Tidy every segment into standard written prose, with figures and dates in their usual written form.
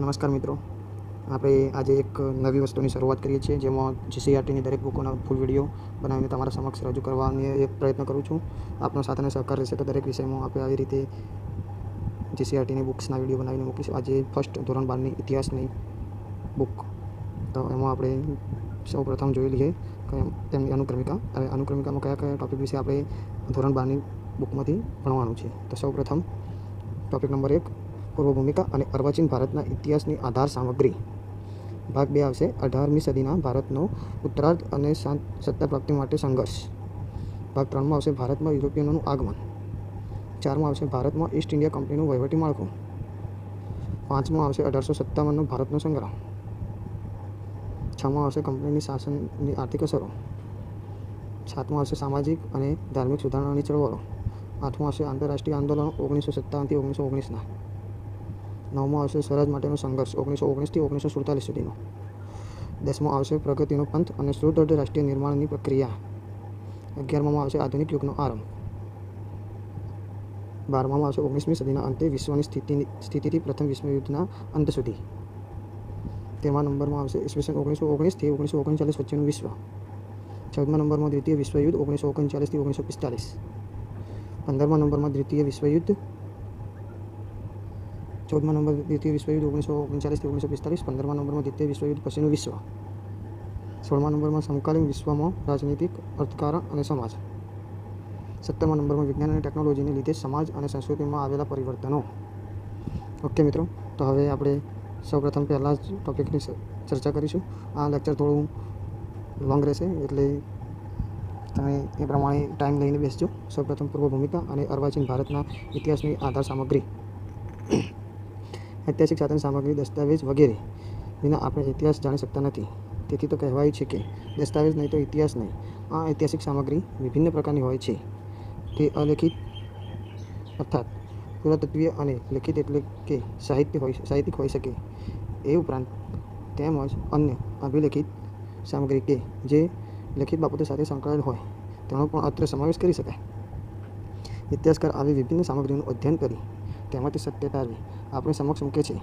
નમસ્કાર મિત્રો, આપણે આજે એક નવી વસ્તુની શરૂઆત કરીએ છીએ, જેમાં જીસીઆરટીની દરેક બુકોના ફૂલ વિડીયો બનાવીને તમારા સમક્ષ રજૂ કરવાની એક પ્રયત્ન કરું છું. આપનો સાથ અને સહકાર રહેશે તો દરેક વિષયમાં આપણે આવી રીતે જીસીઆરટીની બુક્સના વિડીયો બનાવીને મૂકીશું. આજે ફર્સ્ટ ધોરણ 12ની ઇતિહાસની બુક, તો એમાં આપણે સૌ પ્રથમ જોઈ લઈએ તેમની અનુક્રમિકા. હવે અનુક્રમિકામાં કયા કયા ટૉપિક વિશે આપણે ધોરણ 12ની બુકમાંથી ભણવાનું છે. તો સૌ પ્રથમ ટૉપિક નંબર 1, પૂર્વ ભૂમિકા અને અર્વાચીન ભારતના ઇતિહાસની આધાર સામગ્રી. ભાગ 2 આવશે 18મી સદીના ભારતનો ઉત્તરાર્ધ અને સત્તા પ્રાપ્તિ માટે સંઘર્ષ. ભાગ 3માં આવશે ભારતમાં યુરોપિયનોનું આગમન. 4માં આવશે ભારતમાં ઈસ્ટ ઇન્ડિયા કંપનીનું વહીવટી માળખું. 5માં આવશે 1857નો ભારતનો સંગ્રામ. 6માં આવશે કંપનીની શાસનની આર્થિક અસરો. 7માં આવશે સામાજિક અને ધાર્મિક સુધારણાની ચળવળો. 8માં આવશે આંતરરાષ્ટ્રીય આંદોલનો 1957થી 1919ના. 9માં આવશે સ્વરાજ માટેનો સંઘર્ષ 1919થી 1947 સુધીનો. 10માં આવશે પ્રગતિનો પંથ અને સુદૃઢ રાષ્ટ્રીય નિર્માણની પ્રક્રિયા. 11માં આવશે આધુનિક યુગનો આરંભ. 12માં આવશે 19મી સદીના અંતે વિશ્વની સ્થિતિથી પ્રથમ વિશ્વયુદ્ધના અંત સુધી. 13મા નંબરમાં આવશે ઈસવીસન 1919થી 1939 વચ્ચેનું વિશ્વ. 14મા નંબરમાં દ્વિતીય વિશ્વયુદ્ધ 1939થી 1945. 15મા નંબરમાં દ્વિતીય વિશ્વયુદ્ધ. 14મા નંબર દ્વિતીય વિશ્વયુદ્ધ 1939થી 1945. 15મા નંબરમાં દ્વિતીય વિશ્વયુદ્ધ પછીનું વિશ્વ. 16મા નંબરમાં સમકાલીન વિશ્વમાં રાજનીતિક, અર્થકારણ અને સમાજ. 17મા નંબરમાં વિજ્ઞાન અને ટેકનોલોજીને લીધે સમાજ અને સંસ્કૃતિમાં આવેલા પરિવર્તનો. ઓકે મિત્રો, તો હવે આપણે સૌપ્રથમ પહેલાં જ ટૉપિકની ચર્ચા કરીશું. આ લેક્ચર થોડું લોંગ રહેશે, એટલે તમે એ પ્રમાણે ટાઈમ લઈને બેસજો. સૌપ્રથમ પૂર્વ ભૂમિકા અને અર્વાચીન ભારતના ઇતિહાસની આધાર સામગ્રી. ઐતિહાસિક સાધન સામગ્રી, દસ્તાવેજ વગેરે વિના આપણે ઇતિહાસ જાણી શકતા નથી. તેથી તો કહેવાયું છે કે દસ્તાવેજ નહીં તો ઇતિહાસ નહીં. આ ઐતિહાસિક સામગ્રી વિભિન્ન પ્રકારની હોય છે. તે અલેખિત અર્થાત પુરાતત્વીય અને લેખિત એટલે કે સાહિત્યિક હોઈ શકે. એ ઉપરાંત તેમજ અન્ય અભિલેખિત સામગ્રી કે જે લેખિત બાબતો સાથે સંકળાયેલ હોય તેનો પણ અત્રે સમાવેશ કરી શકાય. ઇતિહાસકાર આવી વિભિન્ન સામગ્રીનું અધ્યયન કરી તેમાંથી સત્ય તારવી આપણી સમક્ષ મૂકે છે.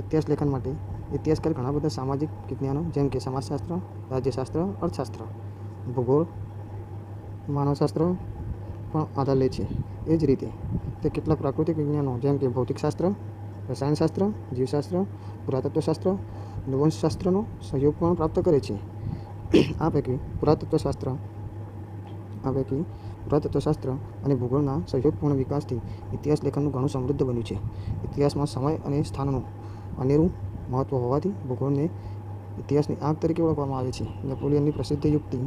ઇતિહાસ લેખન માટે ઇતિહાસકાર ઘણા બધા સામાજિક વિજ્ઞાનો જેમ કે સમાજશાસ્ત્ર, રાજ્યશાસ્ત્ર, અર્થશાસ્ત્ર, ભૂગોળ, માનવશાસ્ત્ર પણ આધાર લે છે. એ જ રીતે તે કેટલાક પ્રાકૃતિક વિજ્ઞાનો જેમ કે ભૌતિકશાસ્ત્ર, રસાયણશાસ્ત્ર, જીવશાસ્ત્ર, પુરાતત્વશાસ્ત્ર, નૃવંશશાસ્ત્રનો સહયોગ પણ પ્રાપ્ત કરે છે. આ પૈકી પુરાતત્વશાસ્ત્ર અને ભૂગોળના સહયોગપૂર્ણ વિકાસથી ઇતિહાસ લેખનનું ઘણું સમૃદ્ધ બન્યું છે. ઇતિહાસમાં સમય અને સ્થાનનું અનેરું મહત્ત્વ હોવાથી ભૂગોળને ઇતિહાસની આંખ તરીકે ઓળખવામાં આવે છે. નેપોલિયનની પ્રસિદ્ધ યુક્તિ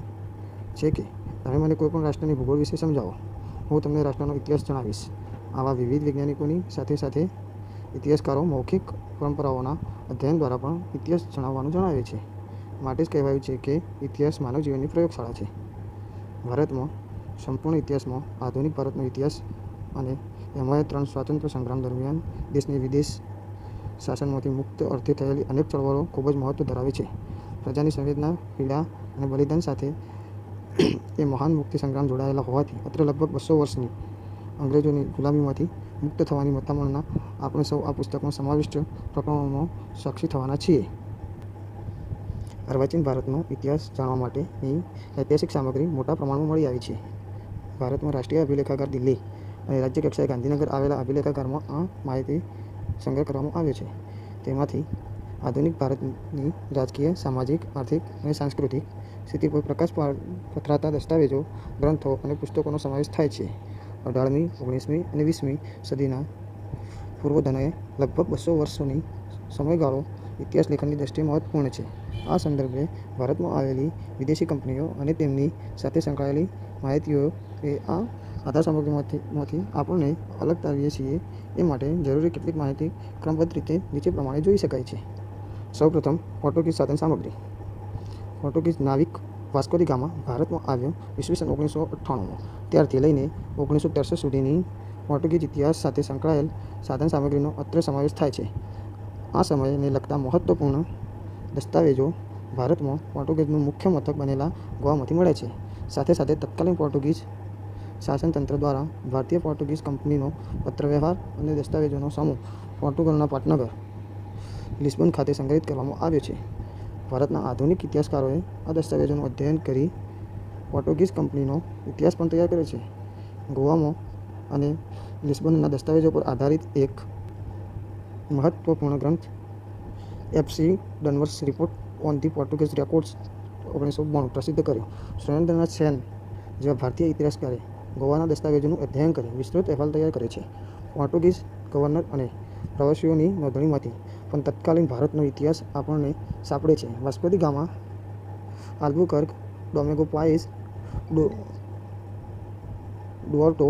છે કે તમે મને કોઈપણ રાષ્ટ્રની ભૂગોળ વિશે સમજાવો, હું તમને રાષ્ટ્રનો ઇતિહાસ જણાવીશ. આવા વિવિધ વૈજ્ઞાનિકોની સાથે સાથે ઇતિહાસકારો મૌખિક પરંપરાઓના અધ્યયન દ્વારા પણ ઇતિહાસ જણાવવાનું જણાવે છે. માટે જ કહેવાયું છે કે ઇતિહાસ માનવ જીવનની પ્રયોગશાળા છે. ભારતમાં સંપૂર્ણ ઇતિહાસમાં આધુનિક ભારતનો ઇતિહાસ અને એમાં 3 સ્વાતંત્ર્ય સંગ્રામ દરમિયાન દેશની વિદેશ શાસનમાંથી મુક્ત અર્થે થયેલી અનેક ચળવળો ખૂબ જ મહત્ત્વ ધરાવે છે. પ્રજાની સંવેદના, પીડા અને બલિદાન સાથે એ મહાન મુક્તિ સંગ્રામ જોડાયેલા હોવાથી અત્રે લગભગ 200 વર્ષની અંગ્રેજોની ગુલામીમાંથી મુક્ત થવાની મથામણના આપણે સૌ આ પુસ્તકમાં સમાવિષ્ટ પ્રકરણોમાં સાક્ષી થવાના છીએ. અર્વાચીન ભારતનો ઇતિહાસ જાણવા માટેની ઐતિહાસિક સામગ્રી મોટા પ્રમાણમાં મળી આવી છે. ભારતમાં રાષ્ટ્રીય અભિલેખાગાર દિલ્હી અને રાજ્ય કક્ષાએ ગાંધીનગર આવેલા અભિલેખાગારમાં આ માહિતી સંગ્રહ કરવામાં આવ્યો છે. તેમાંથી આધુનિક ભારતની રાજકીય, સામાજિક, આર્થિક અને સાંસ્કૃતિક સ્થિતિ પર પ્રકાશ પથરાતા દસ્તાવેજો, ગ્રંથો અને પુસ્તકોનો સમાવેશ થાય છે. 18મી, 19મી અને 20મી સદીના પૂર્વોત્તરને લગભગ 200 વર્ષોની સમયગાળો ઇતિહાસ લેખનની દ્રષ્ટિએ મહત્વપૂર્ણ છે. આ સંદર્ભે ભારતમાં આવેલી વિદેશી કંપનીઓ અને તેમની સાથે સંકળાયેલી માહિતીઓ એ આ આધાર સામગ્રીમાંથી આપણને અલગ તારવીએ છીએ. એ માટે જરૂરી કેટલીક માહિતી ક્રમબદ્ધ રીતે નીચે પ્રમાણે જોઈ શકાય છે. સૌપ્રથમ પોર્ટુગીઝ સાધન સામગ્રી. પોર્ટુગીઝ નાવિક વાસ્કો દી ગામા ભારતમાં આવ્યો ઈસવીસન 1998માં. ત્યારથી લઈને 1963 સુધીની પોર્ટુગીઝ ઇતિહાસ સાથે સંકળાયેલ સાધન સામગ્રીનો અત્રે સમાવેશ થાય છે. આ સમયને લગતા મહત્ત્વપૂર્ણ દસ્તાવેજો ભારતમાં પોર્ટુગીઝનું મુખ્ય મથક બનેલા ગોવામાંથી મળે છે. સાથે સાથે તત્કાલીન પોર્ટુગીઝ શાસનતંત્ર દ્વારા ભારતીય પોર્ટુગીઝ કંપનીનો પત્રવ્યવહાર અને દસ્તાવેજોનો સમૂહ પોર્ટુગલના પાટનગર લિસ્બન ખાતે સંગ્રહિત કરવામાં આવ્યો છે. ભારતના આધુનિક ઇતિહાસકારોએ આ દસ્તાવેજોનું અધ્યયન કરી પોર્ટુગીઝ કંપનીનો ઇતિહાસ પણ તૈયાર કર્યો છે. ગોવામાં અને લિસ્બનના દસ્તાવેજો પર આધારિત એક મહત્વપૂર્ણ ગ્રંથ F C. Danvers report on the Portuguese records 1992 પ્રસિદ્ધ કર્યો. સુરેન્દ્રનાથ સેન જેવા ભારતીય ઇતિહાસકારે ગોવાના દસ્તાવેજોનું અધ્યયન કરી વિસ્તૃત અહેવાલ તૈયાર કર્યો છે. પોર્ટુગીઝ ગવર્નર અને પ્રવાસીઓની નોંધણીમાંથી પણ તત્કાલીન ભારતનો ઇતિહાસ આપણને સાંપડે છે. વાસ્કો દી ગામા, આલ્બુકર્ક, ડોમિંગો પાઇસ, ડુઆર્ટો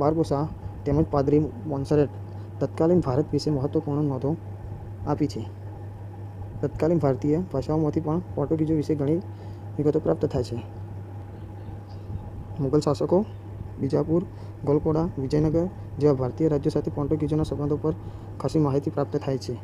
બારબોસા તેમજ પાદરી મોન્સેરેટ તત્કાલીન ભારત વિશે મહત્વપૂર્ણ નોંધો આપી છે. તત્કાલીન ભારતીય ભાષાઓમાંથી પણ પોર્ટુગીઝો વિશે ઘણી વિગતો પ્રાપ્ત થાય છે. મુગલ શાસકો, બીજાપુર, ગોલકોડા, વિજયનગર જેવા ભારતીય રાજ્યો સાથે પોર્ટુગીઝોના સંબંધો પર ખાસી માહિતી પ્રાપ્ત થાય છે.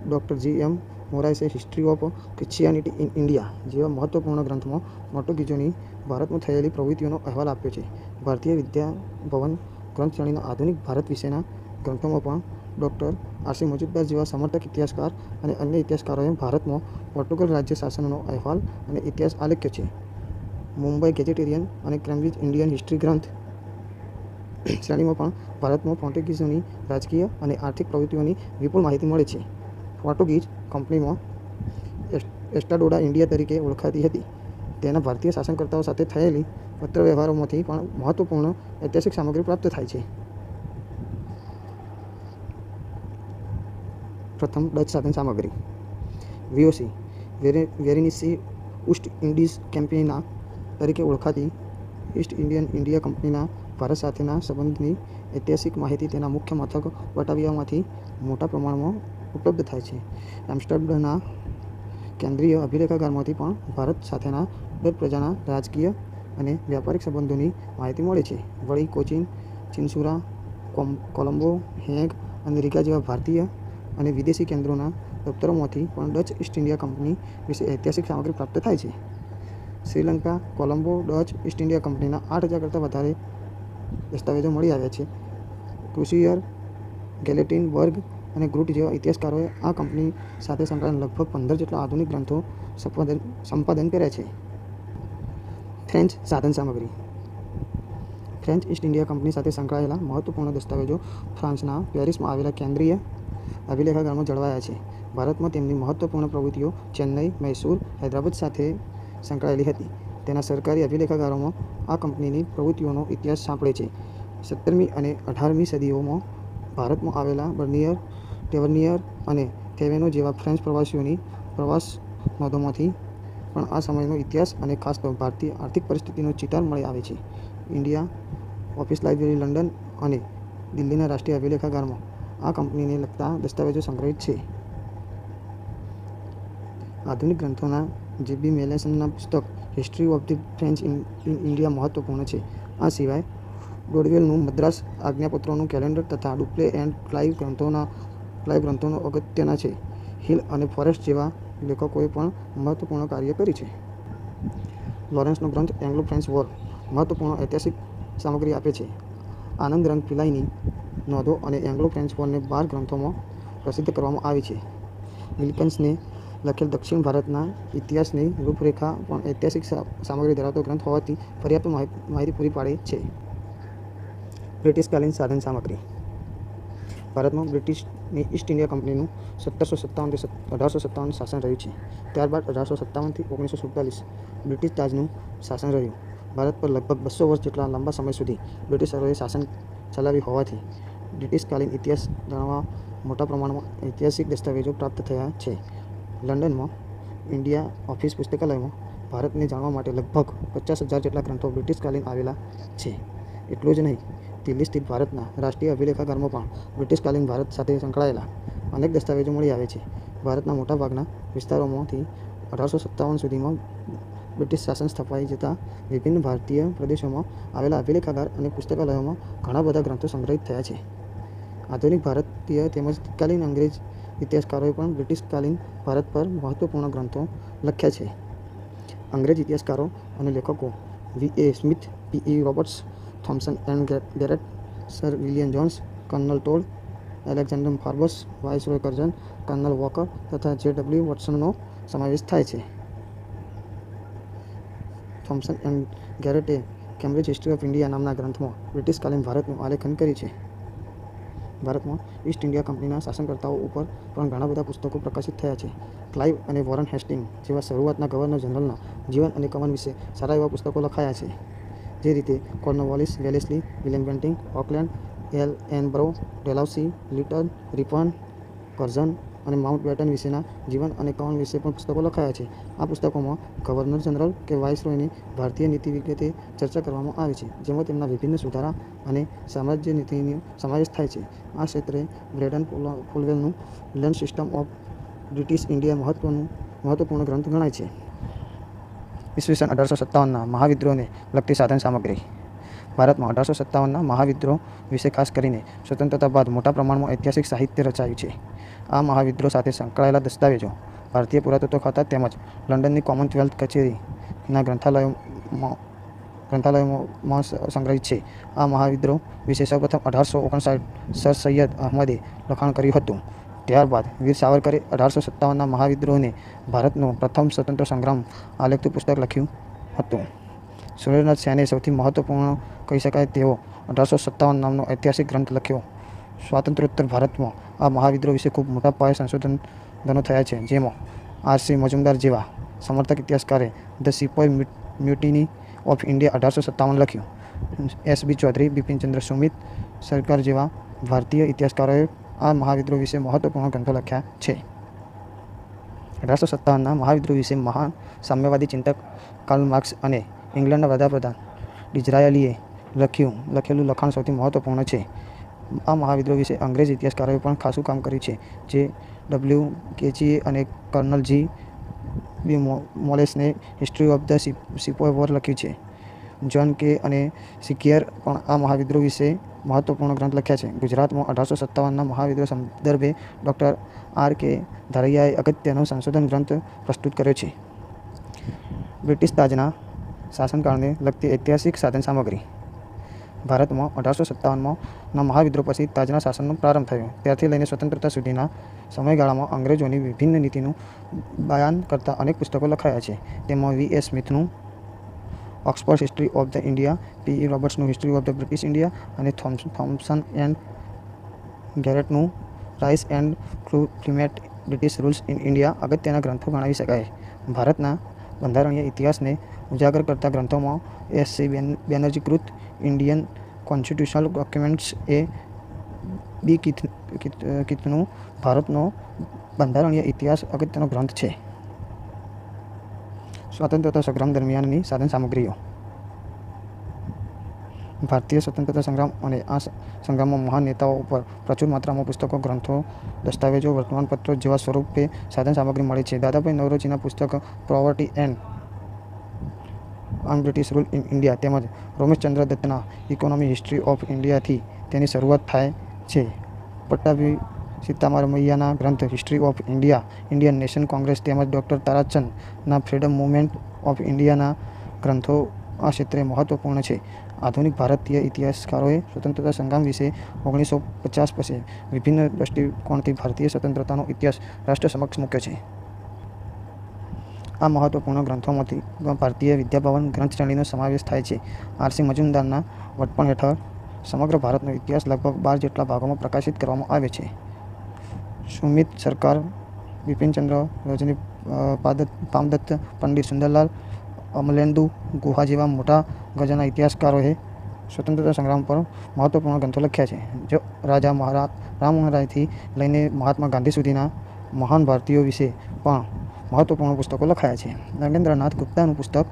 Doctor G M. મોરાઇસે history of Christianity in India જેવા મહત્વપૂર્ણ ગ્રંથમાં પોર્ટુગીઝોની ભારતમાં થયેલી પ્રવૃત્તિઓનો અહેવાલ આપ્યો છે. ભારતીય વિદ્યાભવન ગ્રંથશ્રેણીના આધુનિક ભારત વિશેના ગ્રંથોમાં પણ ડૉક્ટર આર.સી. મજુમદાર જેવા સમર્થક ઇતિહાસકાર અને અન્ય ઇતિહાસકારોએ ભારતમાં પોર્ટુગલ રાજ્ય શાસનનો અહેવાલ અને ઇતિહાસ આલેખ્યો છે. મુંબઈ ગેઝેટેરિયન અને કેમ્બ્રિજ ઇન્ડિયન હિસ્ટ્રી ગ્રંથ શ્રેણીમાં પણ ભારતમાં પોર્ટુગીઝોની રાજકીય અને આર્થિક પ્રવૃત્તિઓની વિપુલ માહિતી મળે છે. પોર્ટુગીઝ કંપનીમાં એસ્ટાડોડા ઇન્ડિયા તરીકે ઓળખાતી હતી. તેના ભારતીય શાસનકર્તાઓ સાથે થયેલી પત્ર વ્યવહારોમાંથી પણ મહત્વપૂર્ણ ઐતિહાસિક સામગ્રી પ્રાપ્ત થાય છે. પ્રથમ ડચ સાધન સામગ્રી વીઓસી વેરેનિસી ઈસ્ટ ઇન્ડીઝ કંપનીના તરીકે ઓળખાતી ઈસ્ટ ઇન્ડિયા કંપનીના ભારત સાથેના સંબંધની ઐતિહાસિક માહિતી તેના મુખ્ય મથક બટાવિયામાંથી મોટા પ્રમાણમાં ઉપલબ્ધ થાય છે. એમ્સ્ટર્ડમના કેન્દ્રીય અભિલેખાગારમાંથી પણ ભારત સાથેના દર પ્રજાના રાજકીય અને વ્યાપારિક સંબંધોની માહિતી મળે છે. વળી કોચીન, ચિન્સુરા, કોલંબો, હેગ અને રીગા જેવા ભારતીય અને વિદેશી કેન્દ્રોના દફતરોમાંથી પણ ડચ ઈસ્ટ ઇન્ડિયા કંપની વિશે ઐતિહાસિક સામગ્રી પ્રાપ્ત થાય છે. Sri Lanka, Colombo, Dutch East India કંપનીના 8,000 કરતાં વધારે દસ્તાવેજો મળી આવ્યા છે. ક્રુસિયર, ગેલેટિન બર્ગ અને ગ્રુટ જેવા ઇતિહાસકારોએ આ કંપની સાથે સંકળાયેલા લગભગ 15 જેટલા આધુનિક ગ્રંથો સંપાદન કર્યા છે. ફ્રેન્ચ સાધન સામગ્રી ફ્રેન્ચ ઈસ્ટ ઇન્ડિયા કંપની સાથે સંકળાયેલા મહત્વપૂર્ણ દસ્તાવેજો ફ્રાન્સના પેરિસમાં આવેલા કેન્દ્રીય અભિલેખાગારમાં જળવાયા છે. ભારતમાં તેમની મહત્વપૂર્ણ પ્રવૃત્તિઓ ચેન્નઈ, મૈસૂર, હૈદરાબાદ સાથે સંકળાયેલી હતી. તેના સરકારી અભિલેખાગારોમાં આ કંપનીની પ્રવૃત્તિઓનો ઇતિહાસ સાંપડે છે. 17મી અને 18મી સદીઓમાં ભારતમાં આવેલા બર્નિયર, ટેવર્નિયર અને થેવેનો જેવા ફ્રેન્ચ પ્રવાસીઓની પ્રવાસ નોંધોમાંથી પણ આ સમયનો ઇતિહાસ અને ખાસ તો ભારતીય આર્થિક પરિસ્થિતિનો ચિતાર મળી આવે છે. ઇન્ડિયા ઓફિસ લાઇબ્રેરી લંડન અને દિલ્હીના રાષ્ટ્રીય અભિલેખાગારમાં આ કંપનીને લગતા દસ્તાવેજો સંગ્રહિત છે. આધુનિક ગ્રંથોના જે.બી. મેલેસનના પુસ્તક history of the French in India મહત્વપૂર્ણ છે. આ સિવાય ડોડવેલનું મદ્રાસ આજ્ઞાપત્રોનું કેલેન્ડર તથા ડુપ્લે એન્ડ ક્લાઇવ ગ્રંથોનો અગત્યના છે. હિલ અને ફોરેસ્ટ જેવા લેખકોએ પણ મહત્વપૂર્ણ કાર્ય કરી છે. લોરેન્સનો ગ્રંથ એંગ્લો ફ્રેન્ચ વોર મહત્વપૂર્ણ ઐતિહાસિક સામગ્રી આપે છે. આનંદ રંગ પિલાઈની નોંધો અને એંગ્લો ફ્રેન્ચ વોરને 12 ગ્રંથોમાં પ્રસિદ્ધ કરવામાં આવી છે. વિલ્કન્સને લખેલ દક્ષિણ ભારતના ઇતિહાસની રૂપરેખા પણ ઐતિહાસિક સામગ્રી ધરાવતો ગ્રંથ હોવાથી પર્યાપ્ત માહિતી પૂરી પાડે છે. બ્રિટિશકાલીન સાધન સામગ્રી ભારતમાં બ્રિટિશની ઈસ્ટ ઇન્ડિયા કંપનીનું 1757 થી 1857 શાસન રહ્યું છે. ત્યારબાદ 1857 થી 1947 બ્રિટિશ તાજનું શાસન રહ્યું. ભારત પર લગભગ 200 વર્ષ જેટલા લાંબા સમય સુધી બ્રિટિશરોએ શાસન ચલાવ્યું હોવાથી બ્રિટિશકાલીન ઇતિહાસ જાણવા મોટા પ્રમાણમાં ઐતિહાસિક દસ્તાવેજો પ્રાપ્ત થયા છે. લંડનમાં ઇન્ડિયા ઓફિસ પુસ્તકાલયમાં ભારતને જાણવા માટે લગભગ 50,000 જેટલા ગ્રંથો બ્રિટિશકાલીન આવેલા છે. એટલું જ નહીં, દિલ્હી સ્થિત ભારતના રાષ્ટ્રીય અભિલેખાગારમાં પણ બ્રિટિશકાલીન ભારત સાથે સંકળાયેલા અનેક દસ્તાવેજો મળી આવે છે. ભારતના મોટાભાગના વિસ્તારોમાંથી 1857 સુધીમાં બ્રિટિશ શાસન સ્થપાઈ જતાં વિભિન્ન ભારતીય પ્રદેશોમાં આવેલા અભિલેખાગાર અને પુસ્તકાલયોમાં ઘણા બધા ગ્રંથો સંગ્રહિત થયા છે. આધુનિક ભારતીય તેમજ તત્કાલીન અંગ્રેજ ઇતિહાસકારોએ પણ બ્રિટિશકાલીન ભારત પર મહત્વપૂર્ણ ગ્રંથો લખ્યા છે. અંગ્રેજ ઇતિહાસકારો અને લેખકો V A. Smith, P E. Roberts, Thomson and Garrett, sir William Jones, colonel Tod, Alexander Forbes, viceroy Curzon, colonel Walker તથા જે.ડબલ્યુ. વોટસનનો સમાવેશ થાય છે. થોમ્સન એન્ડ ગેરેટે કેમ્બ્રિજ હિસ્ટ્રી ઓફ ઇન્ડિયા નામના ગ્રંથમાં બ્રિટિશકાલીન ભારતનું આલેખન કર્યું છે. ભારતમાં ઈસ્ટ ઇન્ડિયા કંપનીના શાસનકર્તાઓ ઉપર પણ ઘણા બધા પુસ્તકો પ્રકાશિત થયા છે. ક્લાઇવ અને વોરન હેસ્ટિંગ જેવા શરૂઆતના ગવર્નર જનરલના જીવન અને કમન વિશે સારા એવા પુસ્તકો લખાયા છે. જે રીતે Cornwallis, Wellesley, William Bentinck, Auckland, Ellenborough, Dalhousie, Lytton, Ripon, Curzon અને માઉન્ટ બેટન વિશેના જીવન અને કમન વિશે પણ પુસ્તકો લખાયા છે. આ પુસ્તકોમાં ગવર્નર જનરલ કે વાઇસરોયની ભારતીય નીતિ વિગતે ચર્ચા કરવામાં આવી છે, જેમાં તેમના વિભિન્ન સુધારા અને સામ્રાજ્ય નીતિનો સમાવેશ થાય છે. આ ક્ષેત્રે બ્રેડન ફુલવેલનું land system of British India મહત્વપૂર્ણ ગ્રંથ ગણાય છે. ઈસવીસન 1857ના મહાવિદ્રોહને લગતી સાધન સામગ્રી. ભારતમાં 1857ના મહાવિદ્રોહ વિશે ખાસ કરીને સ્વતંત્રતા બાદ મોટા પ્રમાણમાં ઐતિહાસિક સાહિત્ય રચાયું છે. આ મહાવિદ્રોહ સાથે સંકળાયેલા દસ્તાવેજો ભારતીય પુરાતત્વ ખાતા તેમજ લંડનની કોમનવેલ્થ કચેરીના ગ્રંથાલયોમાં સંગ્રહિત છે. આ મહાવિદ્રોહ વિશે સૌપ્રથમ 1859 સર સૈયદ અહમદે લખાણ કર્યું હતું. ત્યારબાદ વીર સાવરકરે 1857ના મહાવિદ્રોહને ભારતનો પ્રથમ સ્વતંત્ર સંગ્રામ આલેખતું પુસ્તક લખ્યું હતું. સુરેન્દ્રનાથ સેને સૌથી મહત્વપૂર્ણ કહી શકાય તેવો 1857 નામનો ઐતિહાસિક ગ્રંથ લખ્યો. સ્વાતંત્ર્યોત્તર ભારતમાં આ મહાવિદ્રોહ વિશે ખૂબ મોટા પાયે સંશોધનો થયા છે, જેમાં આર.સી. મજુમદાર જેવા સમર્થક ઇતિહાસકારે ધ સિપોય મ્યુટિની ઓફ ઇન્ડિયા 1857 લખ્યું. એસ.બી. ચૌધરી, બિપિનચંદ્ર સુમિત સરકાર જેવા ભારતીય ઇતિહાસકારોએ આ મહાવિદ્રોહ વિશે મહત્વપૂર્ણ ગ્રંથો લખ્યા છે. 1857ના મહાવિદ્રોહ વિશે મહાન સામ્યવાદી ચિંતક કાર્લ માર્ક્સ અને ઇંગ્લેન્ડના વડાપ્રધાન ડિઝરાયલીએ લખેલું લખાણ સૌથી મહત્વપૂર્ણ છે. આ મહાવિદ્રોહ વિશે અંગ્રેજ ઇતિહાસકારોએ પણ ખાસું કામ કર્યું છે. જે.ડબલ્યુ. કેચીએ અને કર્નલ જી.બી. મોલેસને history of the sepoy war લખ્યું છે. જ્હોન કે અને સિકિયર પણ આ મહાવિદ્રોહ વિશે મહત્વપૂર્ણ ગ્રંથ લખ્યા છે. ગુજરાતમાં 1857ના મહાવિદ્રોહ સંદર્ભે ડૉ. આર.કે. ધારૈયાએ અગત્યનો સંશોધન ગ્રંથ પ્રસ્તુત કર્યો છે. બ્રિટિશ તાજના શાસનકાળને લગતી ઐતિહાસિક સાધન સામગ્રી. ભારતમાં 1857ના મહાવિદ્રોહ પછી તાજના શાસનનો પ્રારંભ થયો. ત્યારથી લઈને સ્વતંત્રતા સુધીના સમયગાળામાં અંગ્રેજોની વિભિન્ન નીતિનું બયાન કરતા અનેક પુસ્તકો લખાયા છે. તેમાં વી. એસ. સ્મિથનું Oxford history of the India, P E. રોબર્ટ્સનું history of the British India અને થોમ્સન એન્ડ ગેરેટનું rise and fulfilment British rules in India અગત્યના ગ્રંથો ગણાવી શકાય. ભારતના બંધારણીય ઇતિહાસને ઉજાગર કરતા ગ્રંથોમાં એસ.સી. બેનર્જી કૃત ઇન્ડિયન કોન્સ્ટિટ્યુશનલ ડોક્યુમેન્ટ્સ એ. બી. કીથનું ભારતનો બંધારણીય ઇતિહાસ અગત્યનો ગ્રંથ છે. સ્વાતંત્રતા સંગ્રામ દરમિયાનની સાધન સામગ્રીઓ. ભારતીય સ્વતંત્રતા સંગ્રામ અને આ સંગ્રામમાં મહાન નેતાઓ ઉપર પ્રચુર માત્રામાં પુસ્તકો, ગ્રંથો, દસ્તાવેજો, વર્તમાનપત્રો જેવા સ્વરૂપે સાધન સામગ્રી મળે છે. દાદાભાઈ નવરોજીના પુસ્તક poverty and British rule in India તેમજ રોમેશચંદ્ર દત્તના ઇકોનોમિક હિસ્ટ્રી ઓફ ઇન્ડિયાથી તેની શરૂઆત થાય છે. પટ્ટાભી સીતારામૈયાના ગ્રંથ history of India, Indian nation Congress તેમજ ડૉ. તારાચંદના ફ્રીડમ મૂવમેન્ટ ઓફ ઇન્ડિયાના ગ્રંથો આ ક્ષેત્રે મહત્વપૂર્ણ છે. આધુનિક ભારતીય ઇતિહાસકારોએ સ્વતંત્રતા સંગ્રામ વિશે 1950 પછી વિભિન્ન દૃષ્ટિકોણથી ભારતીય સ્વતંત્રતાનો ઇતિહાસ રાષ્ટ્ર સમક્ષ મૂક્યો છે. આ મહત્વપૂર્ણ ગ્રંથોમાંથી ભારતીય વિદ્યાભવન ગ્રંથ શ્રેણીનો સમાવેશ થાય છે. આર.સી. મજુમદારના વડપણ હેઠળ સમગ્ર ભારતનો ઇતિહાસ લગભગ 12 જેટલા ભાગોમાં પ્રકાશિત કરવામાં આવ્યો છે. સુમિત સરકાર, બિપિનચંદ્ર રજની પામદત્ત, પંડિત સુંદરલાલ, અમલેન્દુ ગુહા જેવા મોટા ગજાના ઇતિહાસકારોએ સ્વતંત્રતા સંગ્રામ પર મહત્વપૂર્ણ ગ્રંથો લખ્યા છે. જો રાજા રામમોહન રાયથી લઈને મહાત્મા ગાંધી સુધીના મહાન ભારતીયો વિશે પણ મહત્વપૂર્ણ પુસ્તકો લખાયા છે. નગેન્દ્રનાથ ગુપ્તાનું પુસ્તક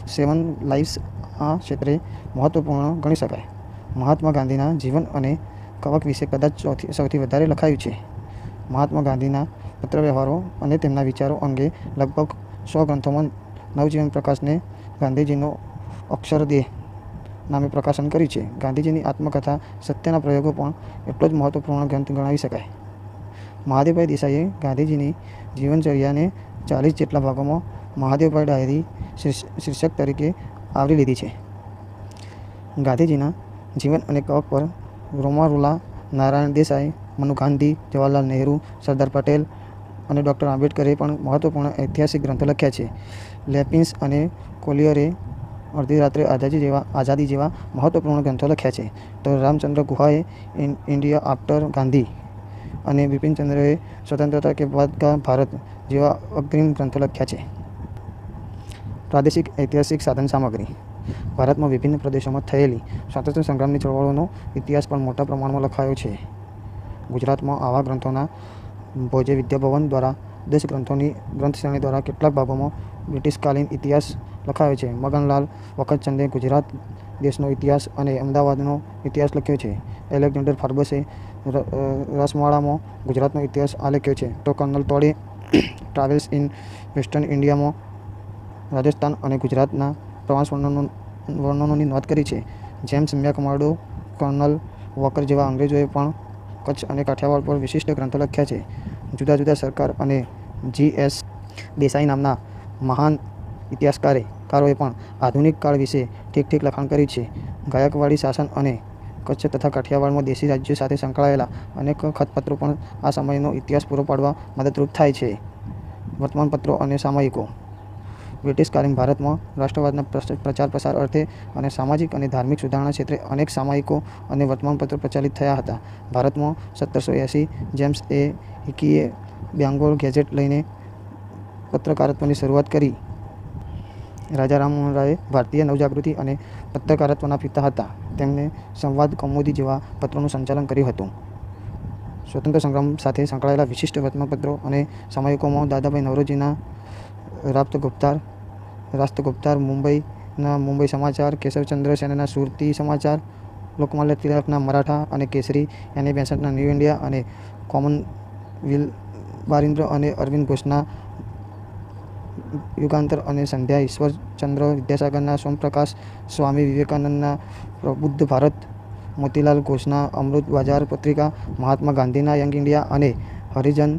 7 લાઇવ્સ આ ક્ષેત્રે મહત્વપૂર્ણ ગણી શકાય. મહાત્મા ગાંધીના જીવન અને કવક વિશે કદાચ સૌથી વધારે લખાયું છે. મહાત્મા ગાંધીના પત્રવ્યવહારો અને તેમના વિચારો અંગે લગભગ 100 ગ્રંથોમાં નવજીવન પ્રકાશને ગાંધીજીનો અક્ષરદેહ નામે પ્રકાશન કર્યું છે. ગાંધીજીની આત્મકથા સત્યના પ્રયોગો પણ એટલો જ મહત્વપૂર્ણ ગ્રંથ ગણાવી શકાય. મહાદેવભાઈ દેસાઈએ ગાંધીજીની જીવનચર્યાને 40 જેટલા ભાગોમાં મહાદેવભાઈ ડાયરી શીર્ષક તરીકે આવરી લીધી છે. ગાંધીજીના જીવન અને કવક પર રોમારુલા નારાયણ દેસાઈ મનુ ગાંધી, જવાહરલાલ નહેરુ, સરદાર પટેલ અને ડૉક્ટર આંબેડકરે પણ મહત્વપૂર્ણ ઐતિહાસિક ગ્રંથો લખ્યા છે. લેપિન્સ અને કોલિયરે અડધી રાત્રે આઝાદી જેવા મહત્વપૂર્ણ ગ્રંથો લખ્યા છે. તો રામચંદ્ર ગુહાએ ઇન્ડિયા આફ્ટર ગાંધી અને બિપિનચંદ્રએ સ્વતંત્રતા કે બાદ કા ભારત જેવા અગ્રીમ ગ્રંથો લખ્યા છે. પ્રાદેશિક ઐતિહાસિક સાધન સામગ્રી. ભારતમાં વિભિન્ન પ્રદેશોમાં થયેલી સ્વાતંત્ર્ય સંગ્રામની ચળવળોનો ઇતિહાસ પણ મોટા પ્રમાણમાં લખાયો છે. ગુજરાતમાં આવા ગ્રંથોના ભોજે વિદ્યાભવન દ્વારા 10 ગ્રંથોની ગ્રંથશ્રેણી દ્વારા કેટલાક ભાગોમાં બ્રિટિશકાલીન ઇતિહાસ લખાયો છે. મગનલાલ વખતચંદે ગુજરાત દેશનો ઇતિહાસ અને અમદાવાદનો ઇતિહાસ લખ્યો છે. એલેક્ઝાન્ડર ફાર્બસે રસમાળામાં ગુજરાતનો ઇતિહાસ આલેખ્યો છે. તો કર્નલ તોડે ટ્રાવેલ્સ ઇન વેસ્ટર્ન ઇન્ડિયામાં રાજસ્થાન અને ગુજરાતના પ્રવાસ વર્ણનોની નોંધ કરી છે. જેમ્સ મેકમર્ડો, કર્નલ વોકર જેવા અંગ્રેજોએ પણ કચ્છ અને કાઠિયાવાડ પર વિશિષ્ટ ગ્રંથો લખ્યા છે. જુદા જુદા સરકાર અને G.S. દેસાઈ નામના મહાન ઇતિહાસકારોએ પણ આધુનિક કાળ વિશે ઠીક લખાણ કર્યું છે. ગાયકવાડી શાસન અને કચ્છ તથા કાઠિયાવાડમાં દેશી રાજ્યો સાથે સંકળાયેલા અનેક ખતપત્રો પણ આ સમયનો ઇતિહાસ પૂરો પાડવા મદદરૂપ થાય છે. વર્તમાનપત્રો અને સામયિકો. બ્રિટિશકાલીન ભારતમાં રાષ્ટ્રવાદના પ્રચાર પ્રસાર અર્થે અને સામાજિક અને ધાર્મિક સુધારણા ક્ષેત્રે અનેક સામયિકો અને વર્તમાનપત્રો પ્રચલિત થયા હતા. ભારતમાં 1780 જેમ્સ એ હિકીએ બેંગોલ ગેઝેટ લઈને પત્રકારત્વની શરૂઆત કરી. રાજા રામમોહન રાય ભારતીય નવજાગૃતિ અને પત્રકારત્વના પિતા હતા. તેમણે સંવાદ કૌમુદી જેવા પત્રોનું સંચાલન કર્યું હતું. સ્વતંત્ર સંગ્રામ સાથે સંકળાયેલા વિશિષ્ટ વર્તમાનપત્રો અને સામયિકોમાં દાદાભાઈ નવરોજીના રાષ્ટ્રગુપ્તાર, મુંબઈના મુંબઈ સમાચાર, કેશવચંદ્ર સેનના સુરતી સમાચાર, લોકમાન્ય તિલકના મરાઠા અને કેસરી, એની બેસન્ટના ન્યૂ ઇન્ડિયા અને કોમનવેલ્થ અને અરવિંદ ઘોષના યુગાંતર અને સંધ્યા, ઈશ્વરચંદ્ર વિદ્યાસાગરના સોમપ્રકાશ, સ્વામી વિવેકાનંદના પ્રબુદ્ધ ભારત, મોતીલાલ ઘોષના અમૃત બજાર પત્રિકા, મહાત્મા ગાંધીના યંગ ઇન્ડિયા અને હરિજન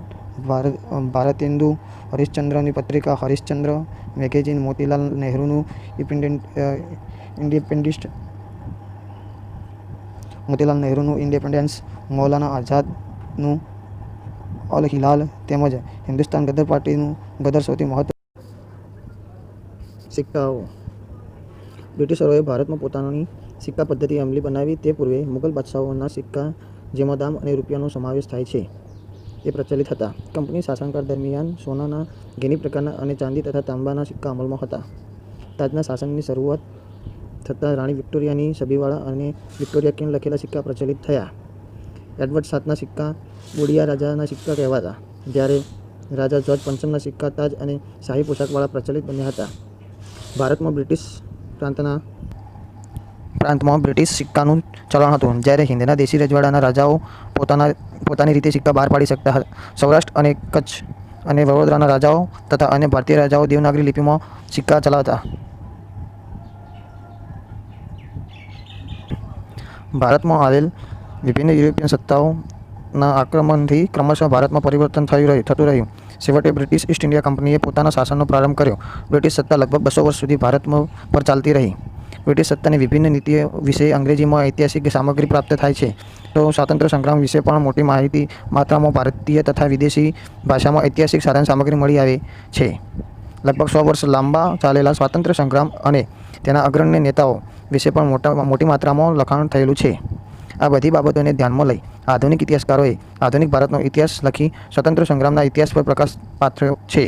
ભારતેન્દુ, હરીશચંદ્રની પત્રિકા હરીશચંદ્ર મેગેઝિન, મોતીલાલ નહેરુનું ઇન્ડિપેન્ડન્સ, મૌલાના આઝાદનું અલ હિલાલ તેમજ હિન્દુસ્તાન ગદર પાર્ટીનું ગદર સૌથી મહત્વ. સિક્કાઓ. બ્રિટિશરોએ ભારતમાં પોતાની સિક્કા પદ્ધતિ અમલી બનાવી તે પૂર્વે મુગલ બાદશાહોના સિક્કા જેમાં દામ અને રૂપિયાનો સમાવેશ થાય છે એ પ્રચલિત હતા. કંપની શાસનકાળ દરમિયાન સોનાના, ઘેની પ્રકારના અને ચાંદી તથા તાંબાના સિક્કા અમલમાં હતા. તાજના શાસનની શરૂઆત થતાં રાણી વિક્ટોરિયાની છબીવાળા અને વિક્ટોરિયા કિંગ લખેલા સિક્કા પ્રચલિત થયા. એડવર્ડ સાતના સિક્કા બોડિયા રાજાના સિક્કા કહેવાતા, જ્યારે રાજા જોર્જ પંચમના સિક્કા તાજ અને શાહી પોશાકવાળા પ્રચલિત બન્યા હતા. ભારતમાં પ્રાંતમાં બ્રિટિશ સિક્કાનું ચલણ હતું, જ્યારે હિન્દના દેશી રજવાડાના રાજાઓ પોતાની રીતે સિક્કા બહાર પાડી શકતા હતા. સૌરાષ્ટ્ર અને કચ્છ અને વડોદરાના રાજાઓ તથા અન્ય ભારતીય રાજાઓ દેવનાગરી લિપિમાં સિક્કા ચલાવતા. ભારતમાં આવેલ વિભિન્ન યુરોપિયન સત્તાઓના આક્રમણથી ક્રમશઃ ભારતમાં પરિવર્તન થતું રહ્યું. છેવટે બ્રિટિશ ઈસ્ટ ઇન્ડિયા કંપનીએ પોતાના શાસનનો પ્રારંભ કર્યો. બ્રિટિશ સત્તા લગભગ 200 વર્ષ સુધી ભારત પર ચાલતી રહી. બ્રિટિશ સત્તાની વિભિન્ન નીતિઓ વિશે અંગ્રેજીમાં ઐતિહાસિક સામગ્રી પ્રાપ્ત થાય છે. તો સ્વાતંત્ર્ય સંગ્રામ વિશે પણ મોટી માહિતી માત્રામાં ભારતીય તથા વિદેશી ભાષામાં ઐતિહાસિક સાધન સામગ્રી મળી આવે છે. લગભગ 100 વર્ષ લાંબા ચાલેલા સ્વાતંત્ર્ય સંગ્રામ અને તેના અગ્રણી નેતાઓ વિશે પણ મોટી માત્રામાં લખાણ થયેલું છે. આ બધી બાબતોને ધ્યાનમાં લઈ આધુનિક ઇતિહાસકારોએ આધુનિક ભારતનો ઇતિહાસ લખી સ્વતંત્ર સંગ્રામના ઇતિહાસ પર પ્રકાશ પાથર્યો છે.